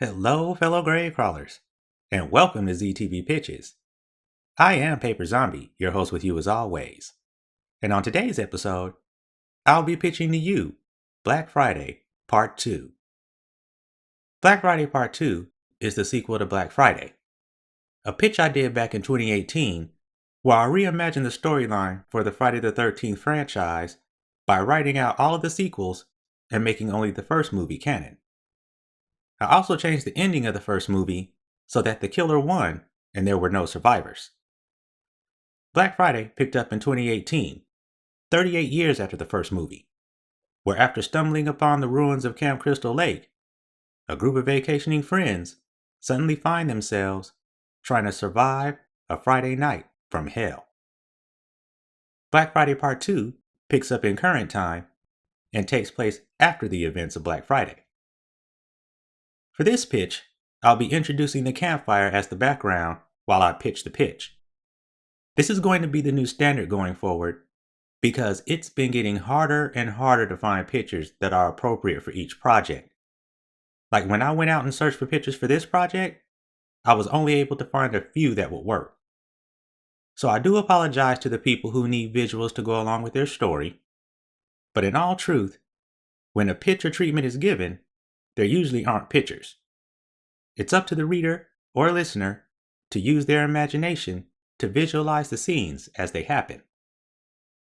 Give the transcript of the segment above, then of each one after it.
Hello, fellow grave crawlers, and welcome to ZTV Pitches. I am Paiper Zombie, your host with you as always. And on today's episode, I'll be pitching to you Black Friday Part 2. Black Friday Part 2 is the sequel to Black Friday, a pitch I did back in 2018 where I reimagined the storyline for the Friday the 13th franchise by writing out all of the sequels and making only the first movie canon. I also changed the ending of the first movie so that the killer won and there were no survivors. Black Friday picked up in 2018, 38 years after the first movie, where after stumbling upon the ruins of Camp Crystal Lake, a group of vacationing friends suddenly find themselves trying to survive a Friday night from hell. Black Friday Part 2 picks up in current time and takes place after the events of Black Friday. For this pitch, I'll be introducing the campfire as the background while I pitch the pitch. This is going to be the new standard going forward because it's been getting harder and harder to find pictures that are appropriate for each project. Like when I went out and searched for pictures for this project, I was only able to find a few that would work. So I do apologize to the people who need visuals to go along with their story. But in all truth, when a picture treatment is given, there usually aren't pictures. It's up to the reader or listener to use their imagination to visualize the scenes as they happen.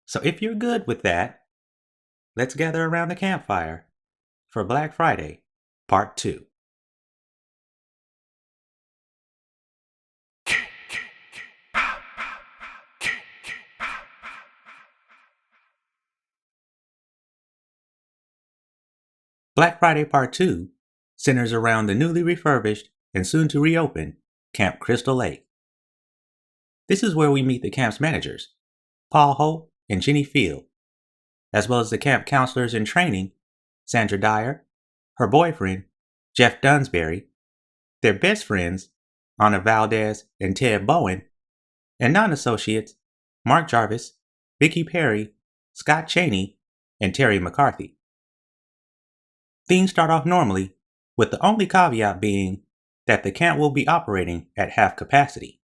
So if you're good with that, let's gather around the campfire for Black Friday Part 2. Black Friday Part 2 centers around the newly refurbished and soon to reopen Camp Crystal Lake. This is where we meet the camp's managers, Paul Holt and Jenny Field, as well as the camp counselors in training, Sandra Dyer, her boyfriend, Jeff Dunsbury, their best friends, Anna Valdez and Ted Bowen, and non-associates, Mark Jarvis, Vicki Perry, Scott Cheney, and Terry McCarthy. Things start off normally, with the only caveat being that the camp will be operating at half capacity.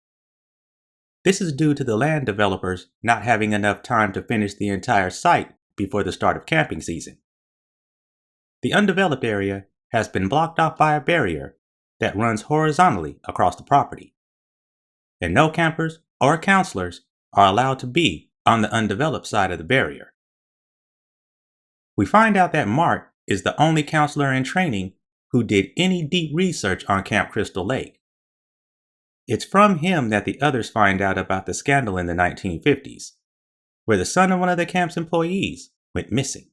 This is due to the land developers not having enough time to finish the entire site before the start of camping season. The undeveloped area has been blocked off by a barrier that runs horizontally across the property, and no campers or counselors are allowed to be on the undeveloped side of the barrier. We find out that Mark is the only counselor in training who did any deep research on Camp Crystal Lake. It's from him that the others find out about the scandal in the 1950s, where the son of one of the camp's employees went missing.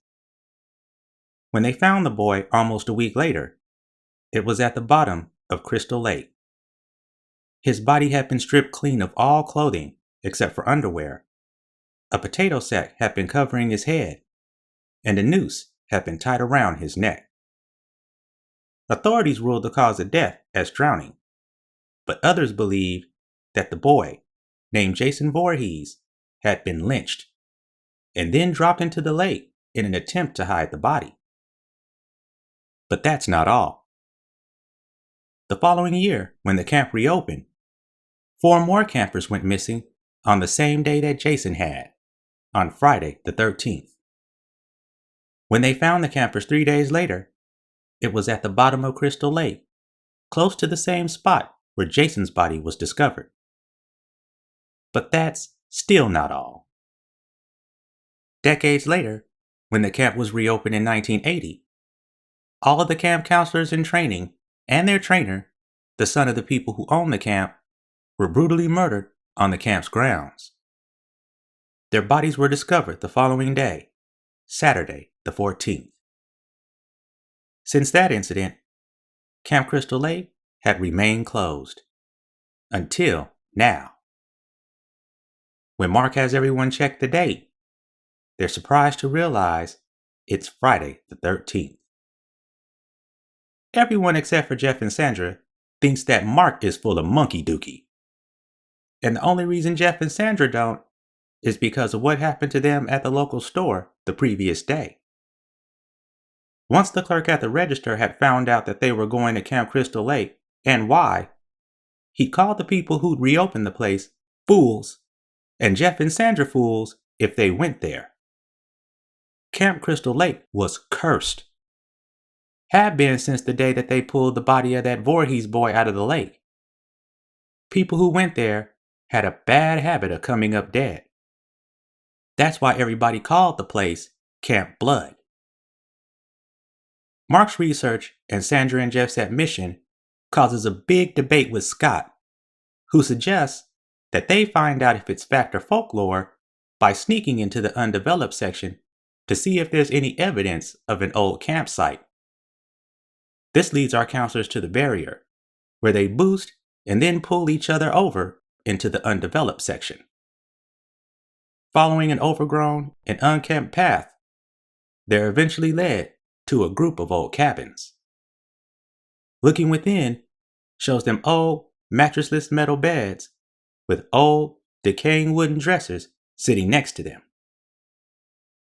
When they found the boy almost a week later, it was at the bottom of Crystal Lake. His body had been stripped clean of all clothing except for underwear. A potato sack had been covering his head, and a noose had been tied around his neck. Authorities ruled the cause of death as drowning, but others believed that the boy, named Jason Voorhees, had been lynched and then dropped into the lake in an attempt to hide the body. But that's not all. The following year, when the camp reopened, 4 more campers went missing on the same day that Jason had, on Friday the 13th. When they found the campers 3 days later, it was at the bottom of Crystal Lake, close to the same spot where Jason's body was discovered. But that's still not all. Decades later, when the camp was reopened in 1980, all of the camp counselors in training and their trainer, the son of the people who owned the camp, were brutally murdered on the camp's grounds. Their bodies were discovered the following day, Saturday the 14th. Since that incident, Camp Crystal Lake had remained closed. Until now. When Mark has everyone check the date, they're surprised to realize it's Friday the 13th. Everyone except for Jeff and Sandra thinks that Mark is full of monkey dookie. And the only reason Jeff and Sandra don't is because of what happened to them at the local store the previous day. Once the clerk at the register had found out that they were going to Camp Crystal Lake and why, he called the people who'd reopened the place fools, and Jeff and Sandra fools if they went there. Camp Crystal Lake was cursed. Had been since the day that they pulled the body of that Voorhees boy out of the lake. People who went there had a bad habit of coming up dead. That's why everybody called the place Camp Blood. Mark's research and Sandra and Jeff's admission causes a big debate with Scott, who suggests that they find out if it's fact or folklore by sneaking into the undeveloped section to see if there's any evidence of an old campsite. This leads our counselors to the barrier, where they boost and then pull each other over into the undeveloped section. Following an overgrown and unkempt path, they're eventually led to a group of old cabins. Looking within shows them old, mattressless metal beds with old, decaying wooden dressers sitting next to them.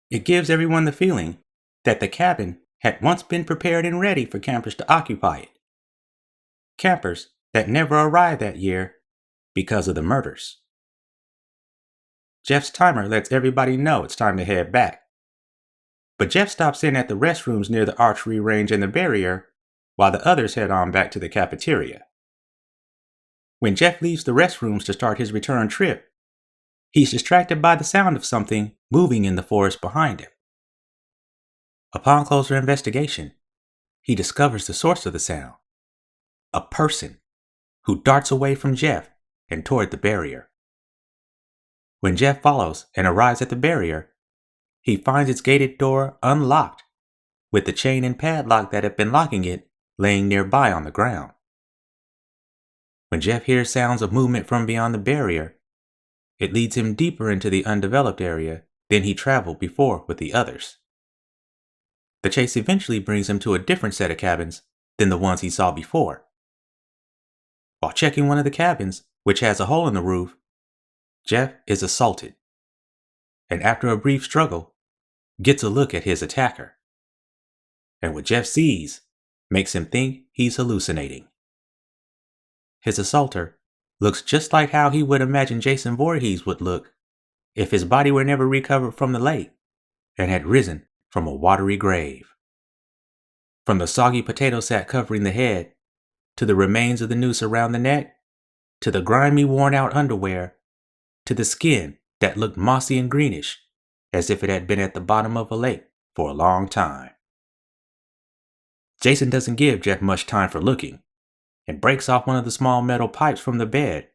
It gives everyone the feeling that the cabin had once been prepared and ready for campers to occupy it. Campers that never arrived that year because of the murders. Jeff's timer lets everybody know it's time to head back. But Jeff stops in at the restrooms near the archery range and the barrier, while the others head on back to the cafeteria. When Jeff leaves the restrooms to start his return trip, he's distracted by the sound of something moving in the forest behind him. Upon closer investigation, he discovers the source of the sound. A person who darts away from Jeff and toward the barrier. When Jeff follows and arrives at the barrier, he finds its gated door unlocked, with the chain and padlock that had been locking it laying nearby on the ground. When Jeff hears sounds of movement from beyond the barrier, it leads him deeper into the undeveloped area than he traveled before with the others. The chase eventually brings him to a different set of cabins than the ones he saw before. While checking one of the cabins, which has a hole in the roof, Jeff is assaulted, and after a brief struggle, gets a look at his attacker. And what Jeff sees makes him think he's hallucinating. His assaulter looks just like how he would imagine Jason Voorhees would look if his body were never recovered from the lake and had risen from a watery grave. From the soggy potato sack covering the head, to the remains of the noose around the neck, to the grimy worn-out underwear, to the skin that looked mossy and greenish, as if it had been at the bottom of a lake for a long time. Jason doesn't give Jeff much time for looking, and breaks off one of the small metal pipes from the bed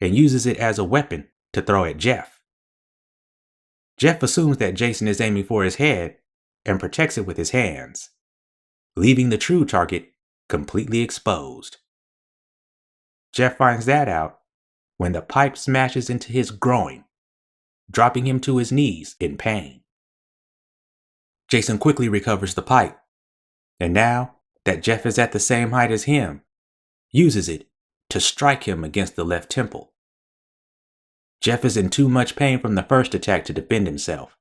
and uses it as a weapon to throw at Jeff. Jeff assumes that Jason is aiming for his head and protects it with his hands, leaving the true target completely exposed. Jeff finds that out when the pipe smashes into his groin, dropping him to his knees in pain. Jason quickly recovers the pipe, and now that Jeff is at the same height as him, uses it to strike him against the left temple. Jeff is in too much pain from the first attack to defend himself,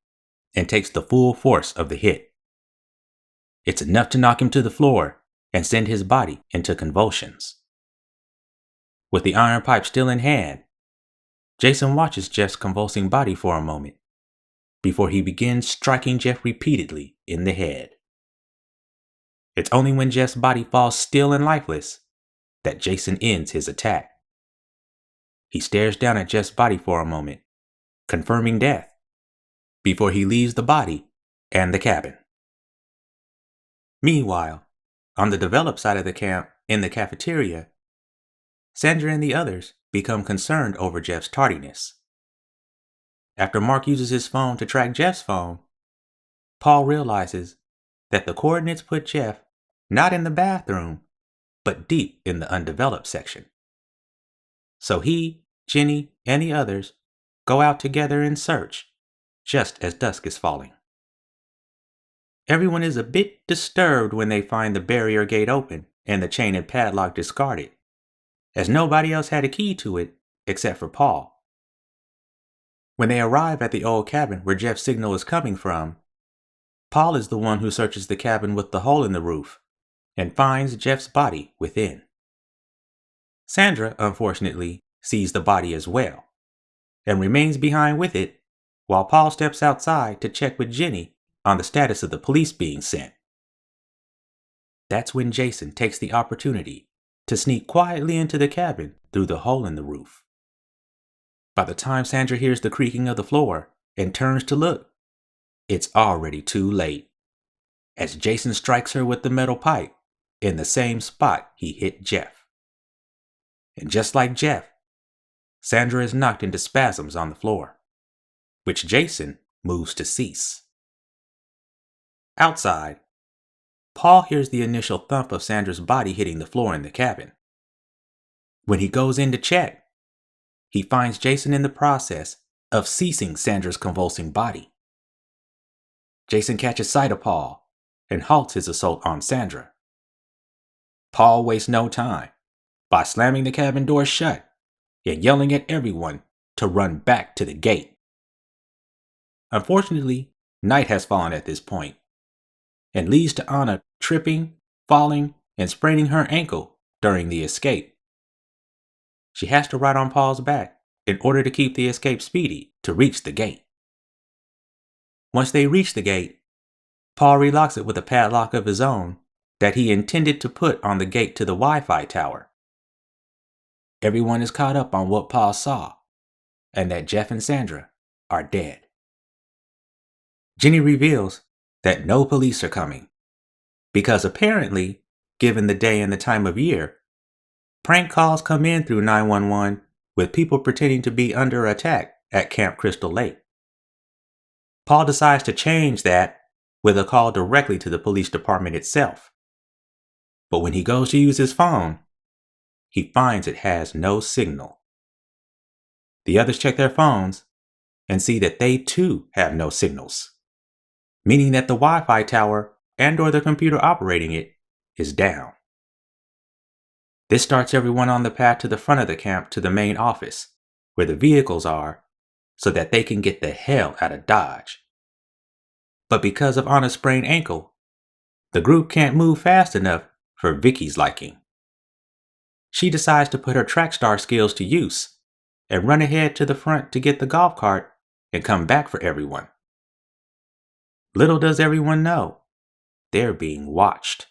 and takes the full force of the hit. It's enough to knock him to the floor and send his body into convulsions. With the iron pipe still in hand, Jason watches Jeff's convulsing body for a moment, before he begins striking Jeff repeatedly in the head. It's only when Jeff's body falls still and lifeless that Jason ends his attack. He stares down at Jeff's body for a moment, confirming death, before he leaves the body and the cabin. Meanwhile, on the developed side of the camp, in the cafeteria, Sandra and the others become concerned over Jeff's tardiness. After Mark uses his phone to track Jeff's phone, Paul realizes that the coordinates put Jeff not in the bathroom, but deep in the undeveloped section. So he, Jenny, and the others go out together in search, just as dusk is falling. Everyone is a bit disturbed when they find the barrier gate open and the chain and padlock discarded, as nobody else had a key to it except for Paul. When they arrive at the old cabin where Jeff's signal is coming from, Paul is the one who searches the cabin with the hole in the roof and finds Jeff's body within. Sandra, unfortunately, sees the body as well and remains behind with it while Paul steps outside to check with Jenny on the status of the police being sent. That's when Jason takes the opportunity to sneak quietly into the cabin through the hole in the roof. By the time Sandra hears the creaking of the floor and turns to look, it's already too late, as Jason strikes her with the metal pipe in the same spot he hit Jeff. And just like Jeff, Sandra is knocked into spasms on the floor, which Jason moves to cease. Outside, Paul hears the initial thump of Sandra's body hitting the floor in the cabin. When he goes in to check, he finds Jason in the process of ceasing Sandra's convulsing body. Jason catches sight of Paul and halts his assault on Sandra. Paul wastes no time by slamming the cabin door shut and yelling at everyone to run back to the gate. Unfortunately, night has fallen at this point and leads to Anna tripping, falling, and spraining her ankle during the escape. She has to ride on Paul's back in order to keep the escape speedy to reach the gate. Once they reach the gate, Paul relocks it with a padlock of his own that he intended to put on the gate to the Wi-Fi tower. Everyone is caught up on what Paul saw, and that Jeff and Sandra are dead. Jenny reveals that no police are coming, because apparently, given the day and the time of year, prank calls come in through 911 with people pretending to be under attack at Camp Crystal Lake. Paul decides to change that with a call directly to the police department itself. But when he goes to use his phone, he finds it has no signal. The others check their phones and see that they too have no signals, meaning that the Wi-Fi tower and/or the computer operating it is down. This starts everyone on the path to the front of the camp to the main office, where the vehicles are, so that they can get the hell out of Dodge. But because of Anna's sprained ankle, the group can't move fast enough for Vicky's liking. She decides to put her track star skills to use and run ahead to the front to get the golf cart and come back for everyone. Little does everyone know, they're being watched.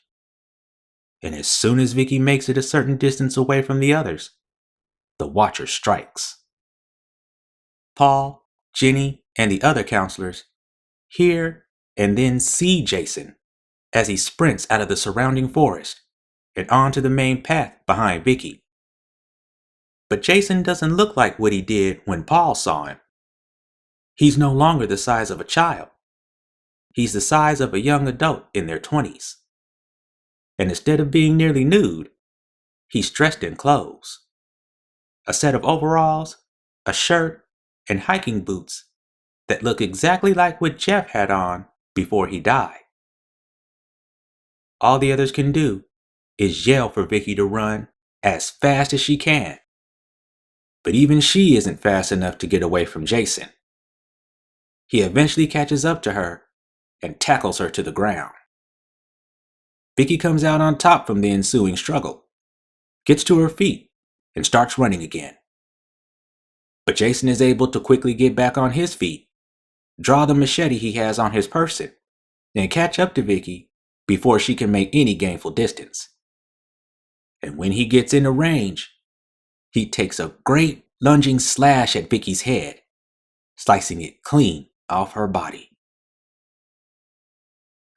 And as soon as Vicky makes it a certain distance away from the others, the watcher strikes. Paul, Jenny, and the other counselors hear and then see Jason as he sprints out of the surrounding forest and onto the main path behind Vicky. But Jason doesn't look like what he did when Paul saw him. He's no longer the size of a child. He's the size of a young adult in their 20s. And instead of being nearly nude, he's dressed in clothes. A set of overalls, a shirt, and hiking boots that look exactly like what Jeff had on before he died. All the others can do is yell for Vicky to run as fast as she can. But even she isn't fast enough to get away from Jason. He eventually catches up to her and tackles her to the ground. Vicky comes out on top from the ensuing struggle, gets to her feet, and starts running again. But Jason is able to quickly get back on his feet, draw the machete he has on his person, and catch up to Vicky before she can make any gainful distance. And when he gets into range, he takes a great lunging slash at Vicky's head, slicing it clean off her body.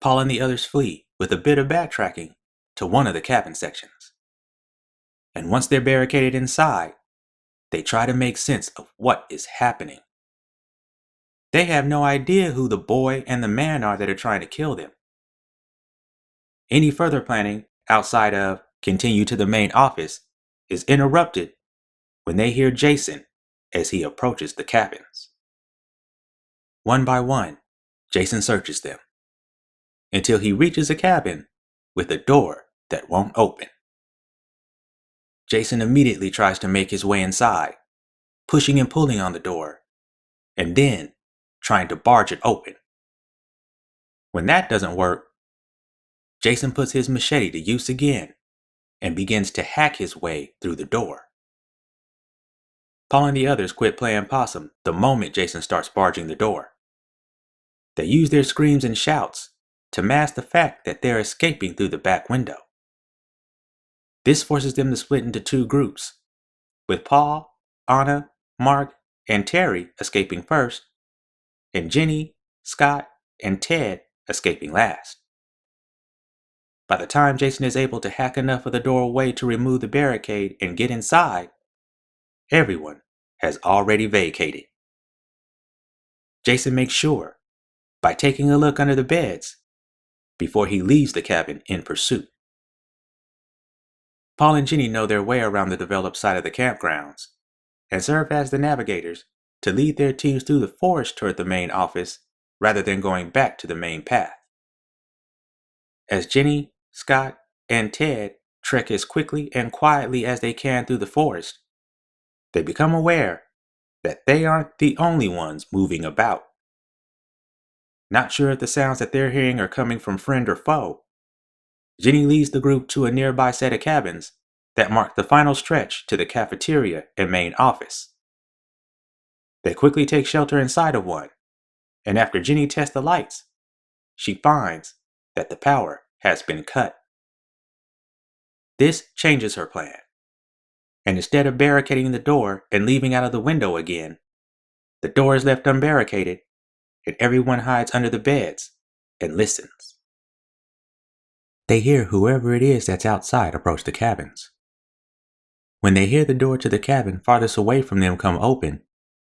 Paul and the others flee with a bit of backtracking to one of the cabin sections. And once they're barricaded inside, they try to make sense of what is happening. They have no idea who the boy and the man are that are trying to kill them. Any further planning outside of continue to the main office is interrupted when they hear Jason as he approaches the cabins. One by one, Jason searches them until he reaches a cabin with a door that won't open. Jason immediately tries to make his way inside, pushing and pulling on the door, and then trying to barge it open. When that doesn't work, Jason puts his machete to use again and begins to hack his way through the door. Paul and the others quit playing possum the moment Jason starts barging the door. They use their screams and shouts to mask the fact that they're escaping through the back window. This forces them to split into two groups, with Paul, Anna, Mark, and Terry escaping first, and Jenny, Scott, and Ted escaping last. By the time Jason is able to hack enough of the doorway to remove the barricade and get inside, everyone has already vacated. Jason makes sure, by taking a look under the beds, before he leaves the cabin in pursuit. Paul and Jenny know their way around the developed side of the campgrounds and serve as the navigators to lead their teams through the forest toward the main office rather than going back to the main path. As Jenny, Scott, and Ted trek as quickly and quietly as they can through the forest, they become aware that they aren't the only ones moving about. Not sure if the sounds that they're hearing are coming from friend or foe, Jenny leads the group to a nearby set of cabins that mark the final stretch to the cafeteria and main office. They quickly take shelter inside of one, and after Jenny tests the lights, she finds that the power has been cut. This changes her plan, and instead of barricading the door and leaving out of the window again, the door is left unbarricaded, and everyone hides under the beds and listens. They hear whoever it is that's outside approach the cabins. When they hear the door to the cabin farthest away from them come open,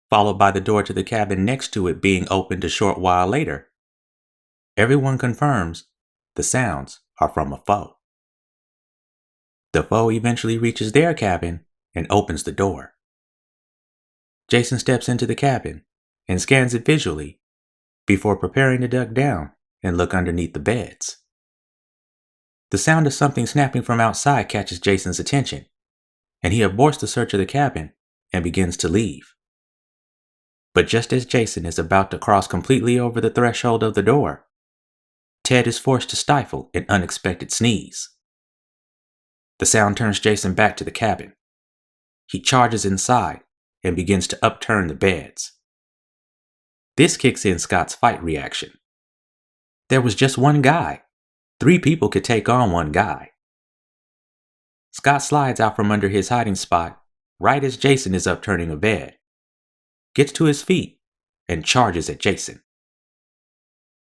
followed by the door to the cabin next to it being opened a short while later, everyone confirms the sounds are from a foe. The foe eventually reaches their cabin and opens the door. Jason steps into the cabin and scans it visually before preparing to duck down and look underneath the beds. The sound of something snapping from outside catches Jason's attention, and he aborts the search of the cabin and begins to leave. But just as Jason is about to cross completely over the threshold of the door, Ted is forced to stifle an unexpected sneeze. The sound turns Jason back to the cabin. He charges inside and begins to upturn the beds. This kicks in Scott's fight reaction. There was just one guy. 3 people could take on one guy. Scott slides out from under his hiding spot right as Jason is upturning a bed, gets to his feet, and charges at Jason.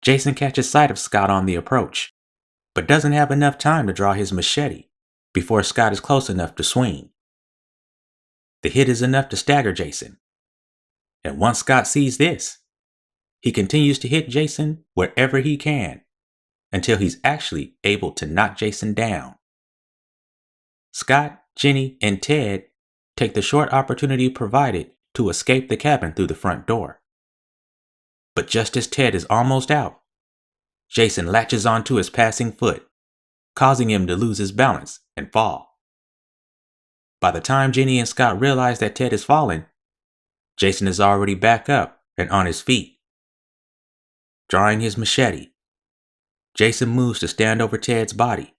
Jason catches sight of Scott on the approach, but doesn't have enough time to draw his machete before Scott is close enough to swing. The hit is enough to stagger Jason, and once Scott sees this, he continues to hit Jason wherever he can until he's actually able to knock Jason down. Scott, Jenny, and Ted take the short opportunity provided to escape the cabin through the front door. But just as Ted is almost out, Jason latches onto his passing foot, causing him to lose his balance and fall. By the time Jenny and Scott realize that Ted is fallen, Jason is already back up and on his feet. Drawing his machete, Jason moves to stand over Ted's body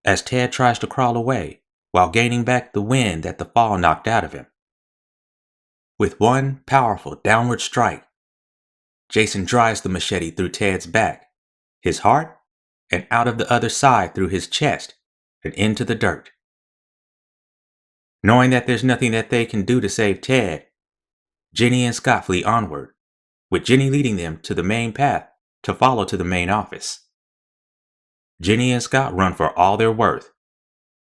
as Ted tries to crawl away while gaining back the wind that the fall knocked out of him. With one powerful downward strike, Jason drives the machete through Ted's back, his heart, and out of the other side through his chest and into the dirt. Knowing that there's nothing that they can do to save Ted, Jenny and Scott flee onward, with Jenny leading them to the main path to follow to the main office. Jenny and Scott run for all they're worth,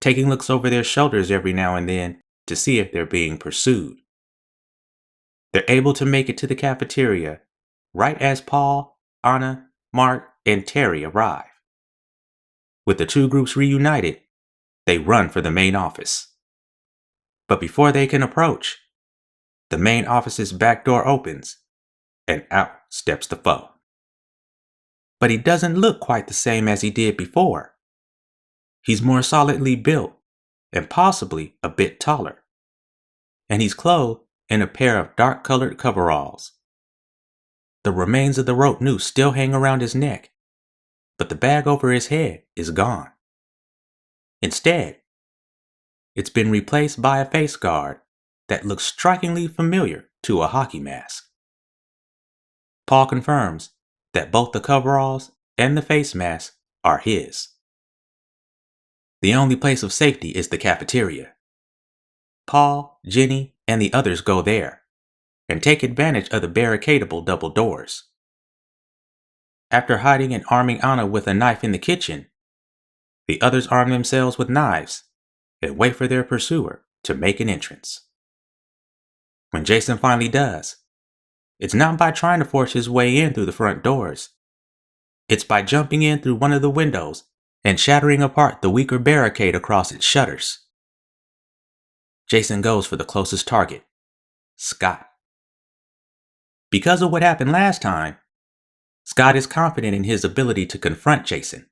taking looks over their shoulders every now and then to see if they're being pursued. They're able to make it to the cafeteria right as Paul, Anna, Mark, and Terry arrive. With the 2 groups reunited, they run for the main office. But before they can approach, the main office's back door opens, and out steps the foe. But he doesn't look quite the same as he did before. He's more solidly built and possibly a bit taller. And he's clothed in a pair of dark-colored coveralls. The remains of the rope noose still hang around his neck, but the bag over his head is gone. Instead, it's been replaced by a face guard that looks strikingly familiar to a hockey mask. Paul confirms that both the coveralls and the face mask are his. The only place of safety is the cafeteria. Paul, Jenny, and the others go there and take advantage of the barricadable double doors. After hiding and arming Anna with a knife in the kitchen, the others arm themselves with knives and wait for their pursuer to make an entrance. When Jason finally does, it's not by trying to force his way in through the front doors. It's by jumping in through one of the windows and shattering apart the weaker barricade across its shutters. Jason goes for the closest target, Scott. Because of what happened last time, Scott is confident in his ability to confront Jason.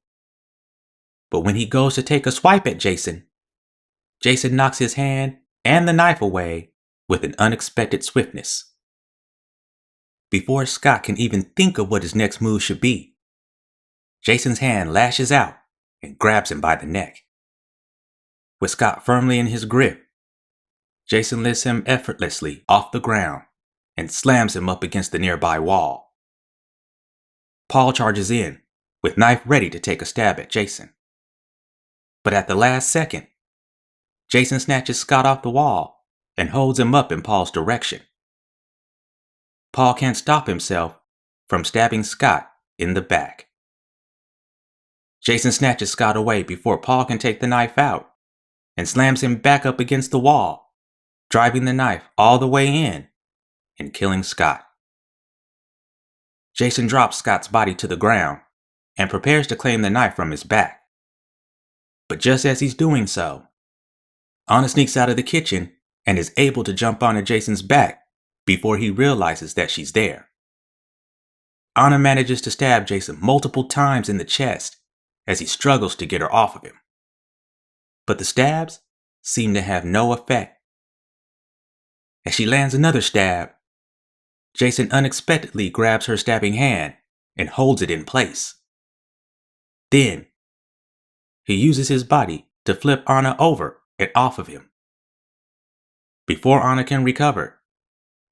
But when he goes to take a swipe at Jason, Jason knocks his hand and the knife away with an unexpected swiftness. Before Scott can even think of what his next move should be, Jason's hand lashes out and grabs him by the neck. With Scott firmly in his grip, Jason lifts him effortlessly off the ground and slams him up against the nearby wall. Paul charges in, with knife ready to take a stab at Jason. But at the last second, Jason snatches Scott off the wall and holds him up in Paul's direction. Paul can't stop himself from stabbing Scott in the back. Jason snatches Scott away before Paul can take the knife out and slams him back up against the wall, driving the knife all the way in and killing Scott. Jason drops Scott's body to the ground and prepares to claim the knife from his back. But just as he's doing so, Anna sneaks out of the kitchen and is able to jump onto Jason's back before he realizes that she's there. Anna manages to stab Jason multiple times in the chest as he struggles to get her off of him. But the stabs seem to have no effect. As she lands another stab, Jason unexpectedly grabs her stabbing hand and holds it in place. Then, he uses his body to flip Anna over and off of him. Before Anna can recover,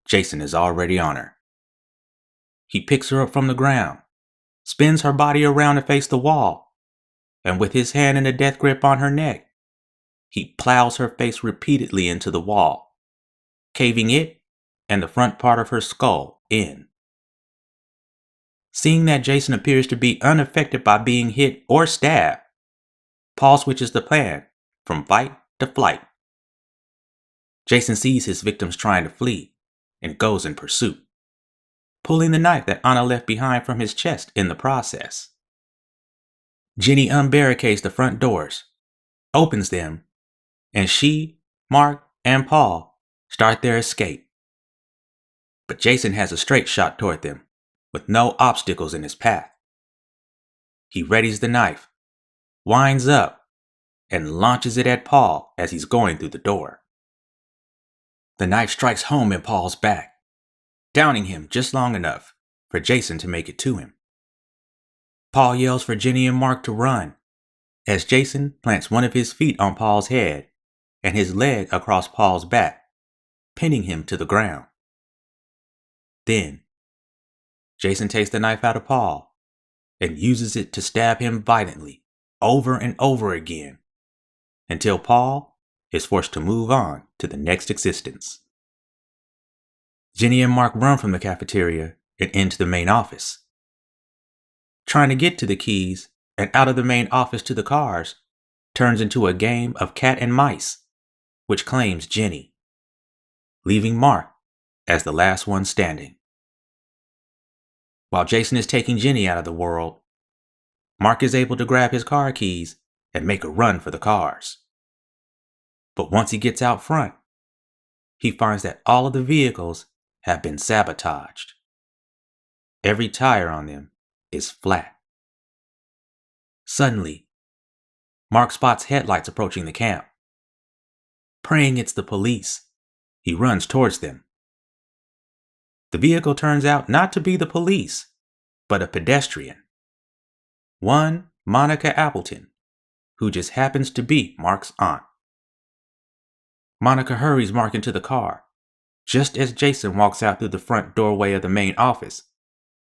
Jason is already on her. He picks her up from the ground, spins her body around to face the wall, and with his hand in a death grip on her neck, he plows her face repeatedly into the wall, caving it and the front part of her skull in. Seeing that Jason appears to be unaffected by being hit or stabbed, Paul switches the plan from fight to flight. Jason sees his victims trying to flee and goes in pursuit, pulling the knife that Anna left behind from his chest in the process. Jenny unbarricades the front doors, opens them, and she, Mark, and Paul start their escape. But Jason has a straight shot toward them, with no obstacles in his path. He readies the knife, winds up, and launches it at Paul as he's going through the door. The knife strikes home in Paul's back, downing him just long enough for Jason to make it to him. Paul yells for Jenny and Mark to run, as Jason plants one of his feet on Paul's head and his leg across Paul's back, pinning him to the ground. Then, Jason takes the knife out of Paul and uses it to stab him violently over and over again until Paul is forced to move on to the next existence. Jenny and Mark run from the cafeteria and into the main office. Trying to get to the keys and out of the main office to the cars turns into a game of cat and mice, which claims Jenny, leaving Mark as the last one standing. While Jason is taking Jenny out of the world, Mark is able to grab his car keys and make a run for the cars. But once he gets out front, he finds that all of the vehicles have been sabotaged. Every tire on them is flat. Suddenly, Mark spots headlights approaching the camp. Praying it's the police, he runs towards them. The vehicle turns out not to be the police, but a pedestrian. One Monica Appleton, who just happens to be Mark's aunt. Monica hurries Mark into the car, just as Jason walks out through the front doorway of the main office,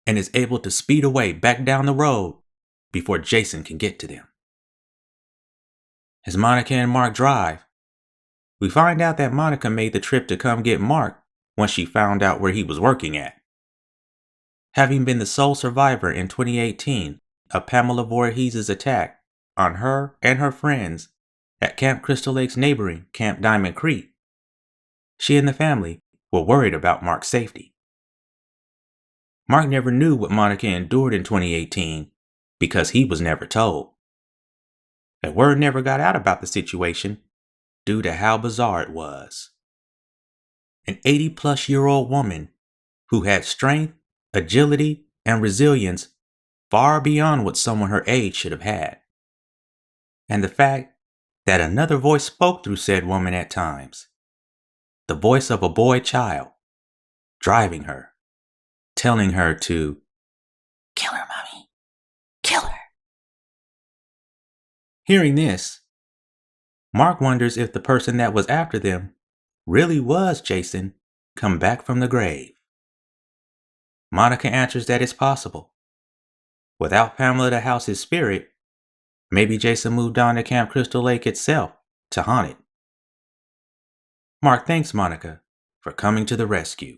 and is able to speed away back down the road before Jason can get to them. As Monica and Mark drive, we find out that Monica made the trip to come get Mark once she found out where he was working at. Having been the sole survivor in 2018 of Pamela Voorhees' attack on her and her friends at Camp Crystal Lake's neighboring Camp Diamond Creek, she and the family were worried about Mark's safety. Mark never knew what Monica endured in 2018 because he was never told. And word never got out about the situation due to how bizarre it was. An 80-plus-year-old woman who had strength, agility, and resilience far beyond what someone her age should have had. And the fact that another voice spoke through said woman at times. The voice of a boy child, driving her, telling her to kill her, mommy, kill her. Hearing this, Mark wonders if the person that was after them really was Jason come back from the grave. Monica answers that it's possible. Without Pamela to house his spirit, maybe Jason moved on to Camp Crystal Lake itself to haunt it. Mark thanks Monica for coming to the rescue.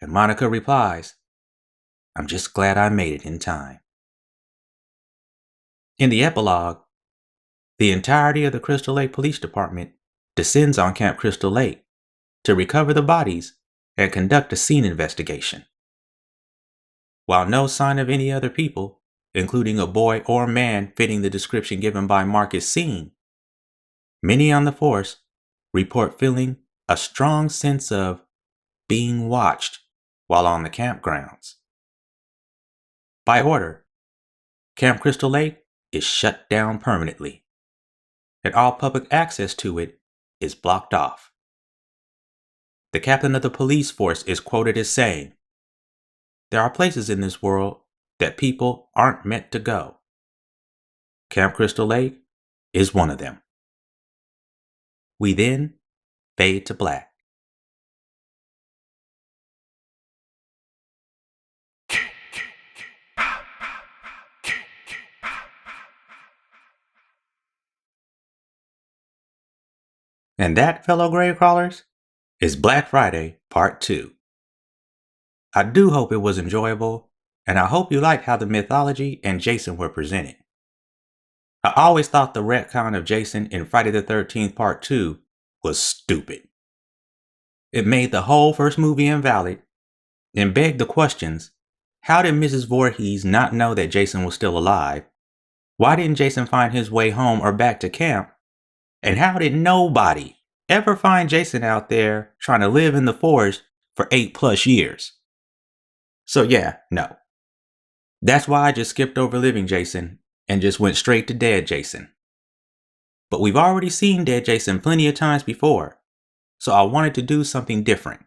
And Monica replies, "I'm just glad I made it in time." In the epilogue, the entirety of the Crystal Lake Police Department descends on Camp Crystal Lake to recover the bodies and conduct a scene investigation. While no sign of any other people, including a boy or man fitting the description given by Mark, is seen, many on the force report feeling a strong sense of being watched while on the campgrounds. By order, Camp Crystal Lake is shut down permanently, and all public access to it is blocked off. The captain of the police force is quoted as saying, "There are places in this world that people aren't meant to go. Camp Crystal Lake is one of them." We then fade to black. And that, fellow grave crawlers, is Black Friday Part 2. I do hope it was enjoyable, and I hope you liked how the mythology and Jason were presented. I always thought the retcon of Jason in Friday the 13th Part 2 was stupid. It made the whole first movie invalid and begged the questions: how did Mrs. Voorhees not know that Jason was still alive? Why didn't Jason find his way home or back to camp? And how did nobody ever find Jason out there trying to live in the forest for 8+ years? So yeah, no. That's why I just skipped over living Jason and just went straight to dead Jason. But we've already seen dead Jason plenty of times before, so I wanted to do something different.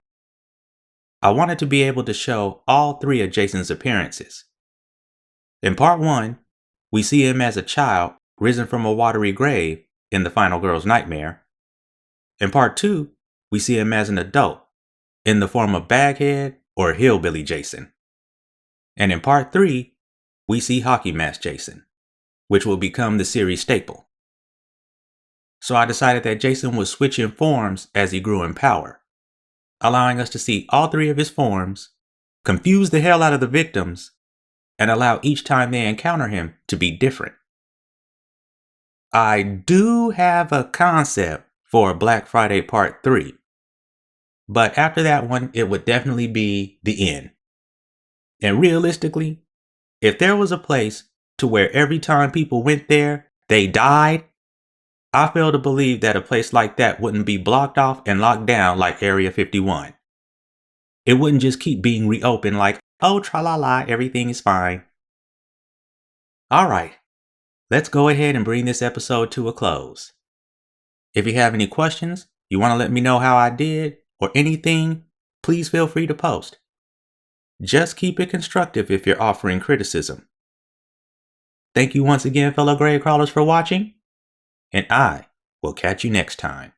I wanted to be able to show all 3 of Jason's appearances. In Part 1, we see him as a child risen from a watery grave in The Final Girl's Nightmare. In Part 2, we see him as an adult in the form of Baghead or Hillbilly Jason. And in Part 3, we see Hockey Mask Jason, which will become the series staple. So I decided that Jason would switch in forms as he grew in power, allowing us to see all 3 of his forms, confuse the hell out of the victims, and allow each time they encounter him to be different. I do have a concept for Black Friday Part 3, but after that one, it would definitely be the end. And realistically, if there was a place to where every time people went there, they died, I fail to believe that a place like that wouldn't be blocked off and locked down like Area 51. It wouldn't just keep being reopened like, oh, tra-la-la, everything is fine. Alright, let's go ahead and bring this episode to a close. If you have any questions, you want to let me know how I did, or anything, please feel free to post. Just keep it constructive if you're offering criticism. Thank you once again, fellow grave crawlers, for watching, and I will catch you next time.